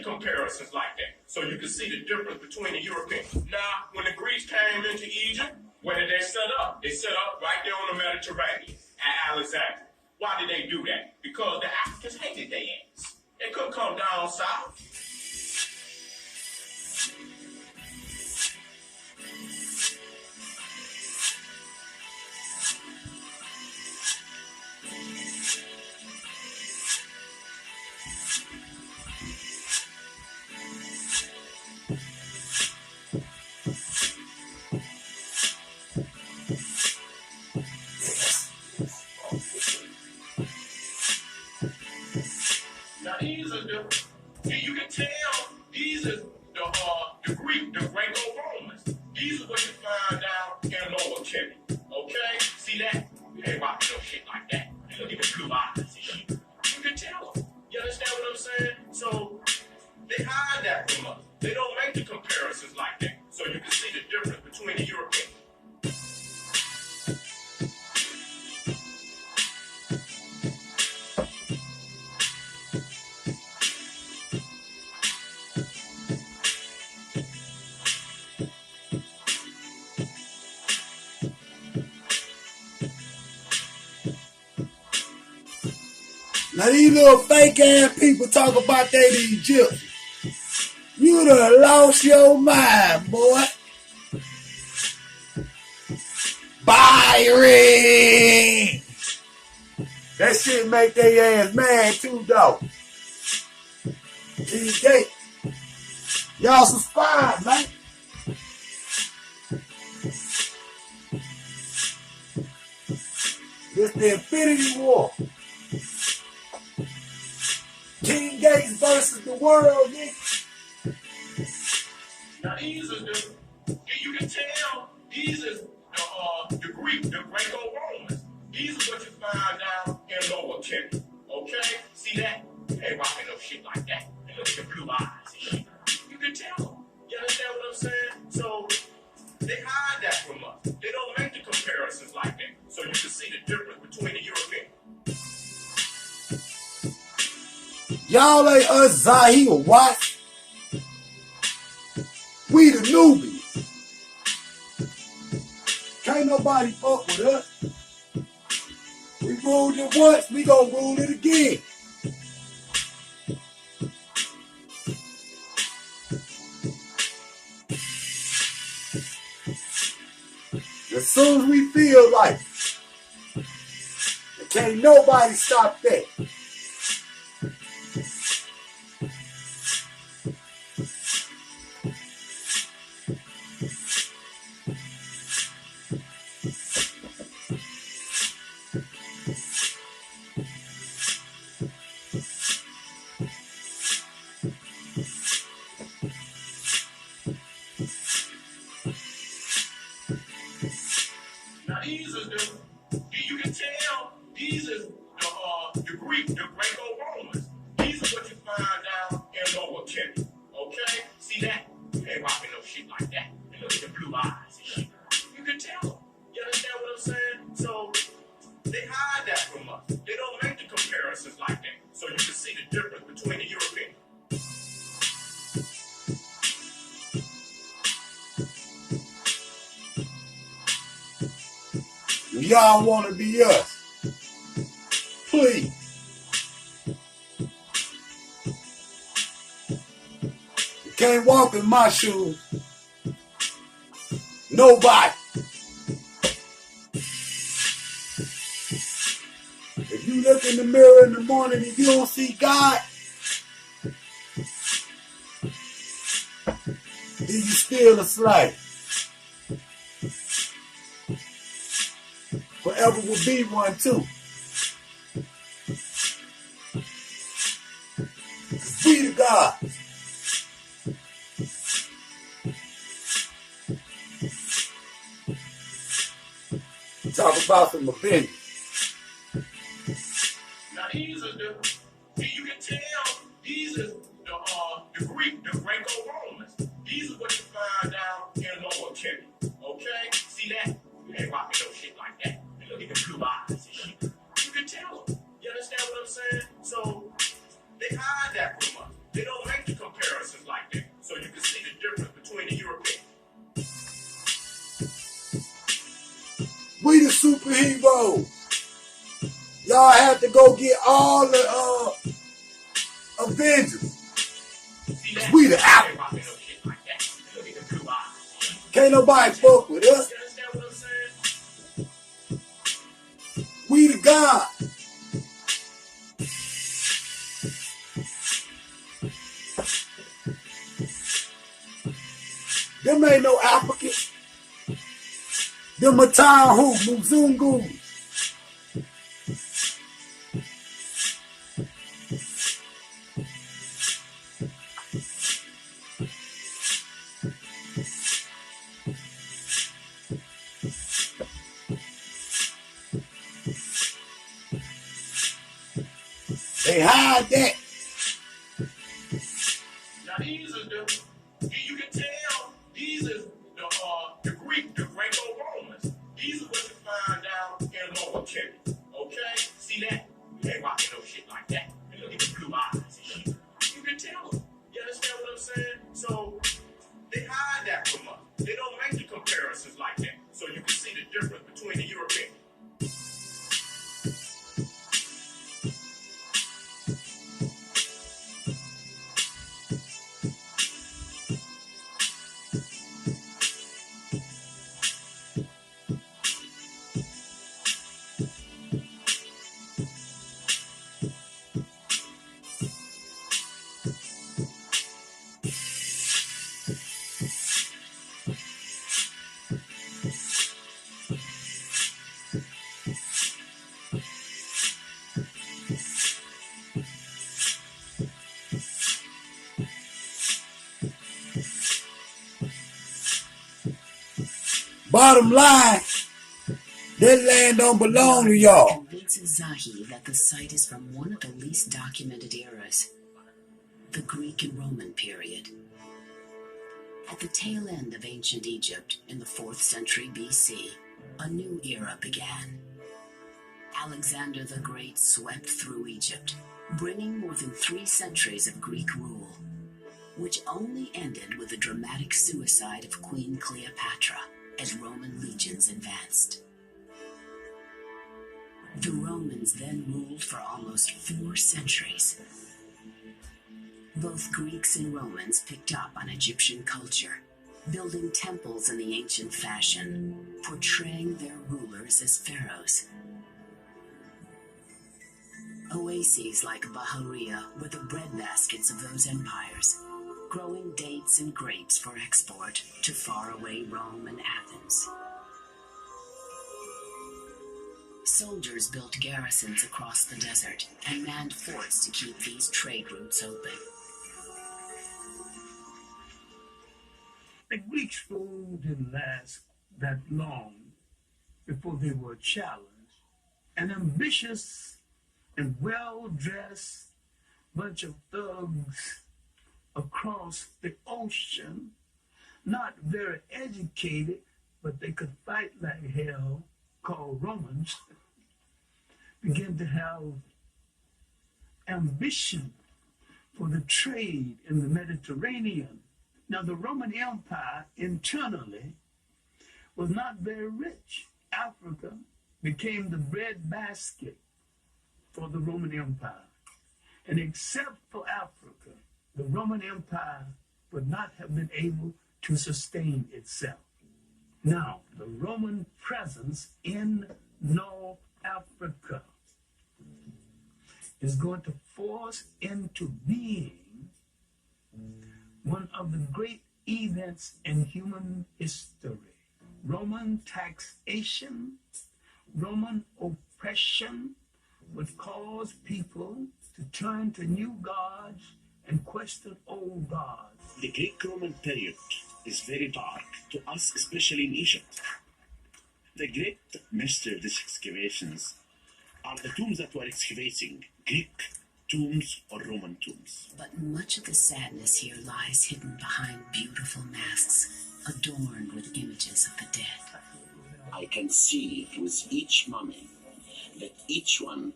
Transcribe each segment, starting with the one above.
comparisons like that, so you can see the difference between the Europeans. Now, when the Greeks came into Egypt, where did they set up? They set up right there on the Mediterranean at Alexandria. Why did they do that? Because the Africans hated their ass. They couldn't come down south. Now these are you can tell these are the Greek, the Greco-Romans. These are what you find out in Lower Kenny. Okay? See that? They ain't rocking no shit like that. They look at the blue eyes and shit. You can tell them. You understand what I'm saying? So they hide that from us. They don't make the comparisons like that. So you can see the difference between the Europeans. Now these little fake ass people talk about they the Egyptians. You done lost your mind, boy. Byron! That shit make their ass mad too, though. TJ, y'all subscribe, man. This the Infinity War. King Gates versus the world, nigga. Now these are you can tell these are the Greek, the Greco-Romans. These are what you find out in Lower Kenny. Okay? See that? They ain't rocking no shit like that. They look at the blue eyes and shit. You can tell them. You understand what I'm saying? So they hide that from us. They don't make the comparisons like that. So you can see the difference between the Europeans. Y'all ain't us Zahir Watts. We the newbies. Can't nobody fuck with us. We ruled it once, we gon' rule it again. As soon as we feel like it, can't nobody stop that. Now these are you can tell these are the Greek, the Greco-Romans. These are what you find out in Lower Kenny. Okay? See that? They ain't rocking no shit like that. They look at the blue eyes and shit. You can tell them. You understand what I'm saying? So they hide that from us. They don't make the comparisons like that. So you can see the difference between the Europeans. Y'all want to be us, please. You can't walk in my shoes. Nobody. If you look in the mirror in the morning and you don't see God, then you still a slave. Forever will be one too. We the God. Talk about some opinions. Now these are you can tell these are the Greek, the Greco-Romans. These are what you find out in Lower Kenny. Okay? See that? They ain't rocking no shit like that. They look at the blue eyes and shit. You can tell them. You understand what I'm saying? So they hide that from us. They don't make the comparison. I had to go get all the Avengers. We the Apple. Can't nobody fuck with us. We the God. Them ain't no Africans. Them Matahu, Mzungu. They hide that. Now these are you can tell these are the Greek, the Greco-Romans. These are what you find out in Lower Kenny. Okay? See that? You ain't rocking no shit like that. And look at the blue eyes and shit. You can tell them. You understand what I'm saying? So they hide that from us. They don't make the comparisons like that. So you can see the difference between the European. Bottom line, that land don't belong to y'all. Convinces Zahi that the site is from one of the least documented eras, the Greek and Roman period. At the tail end of ancient Egypt in the 4th century BC, a new era began. Alexander the Great swept through Egypt, bringing more than 3 centuries of Greek rule, which only ended with the dramatic suicide of Queen Cleopatra as Roman legions advanced. The Romans then ruled for almost 4 centuries. Both Greeks and Romans picked up on Egyptian culture, building temples in the ancient fashion, portraying their rulers as pharaohs. Oases like Bahariya were the breadbaskets of those empires, growing dates and grapes for export to faraway Rome and Athens. Soldiers built garrisons across the desert and manned forts to keep these trade routes open. The Greeks' rule didn't last that long before they were challenged. An ambitious and well-dressed bunch of thugs across the ocean, not very educated, but they could fight like hell, called Romans, began to have ambition for the trade in the Mediterranean. Now, the Roman Empire internally was not very rich. Africa became the breadbasket for the Roman Empire. And except for Africa, the Roman Empire would not have been able to sustain itself. Now, the Roman presence in North Africa is going to force into being one of the great events in human history. Roman taxation, Roman oppression would cause people to turn to new gods and question old gods. The Greek-Roman period is very dark to us, especially in Egypt. The great mystery of these excavations are the tombs that we're excavating, Greek tombs or Roman tombs. But much of the sadness here lies hidden behind beautiful masks adorned with images of the dead. I can see with each mummy that each one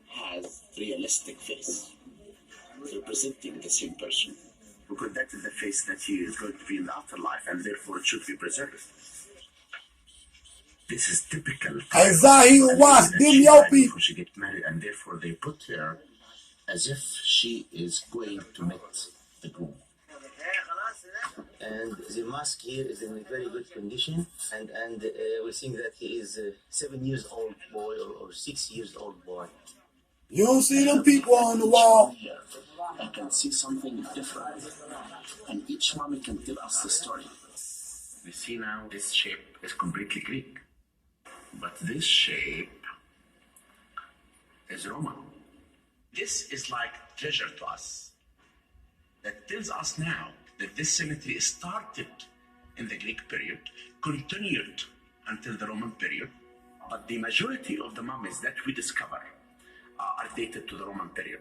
has realistic face, representing the same person. Because that is the face that he is going to be in the afterlife, and therefore it should be preserved. This is typical. Hey, Zahir Watts, them your people. Before she get married, and therefore they put her as if she is going to meet the groom. And the mask here is in a very good condition, and we think that he is a 7 years old boy or 6 years old boy. You don't see them people on the wall. Here, I can see something different, and each mummy can tell us the story. We see now this shape is completely Greek, but this shape is Roman. This is like treasure to us. That tells us now that this cemetery started in the Greek period, continued until the Roman period, but the majority of the mummies that we discover are dated to the Roman period.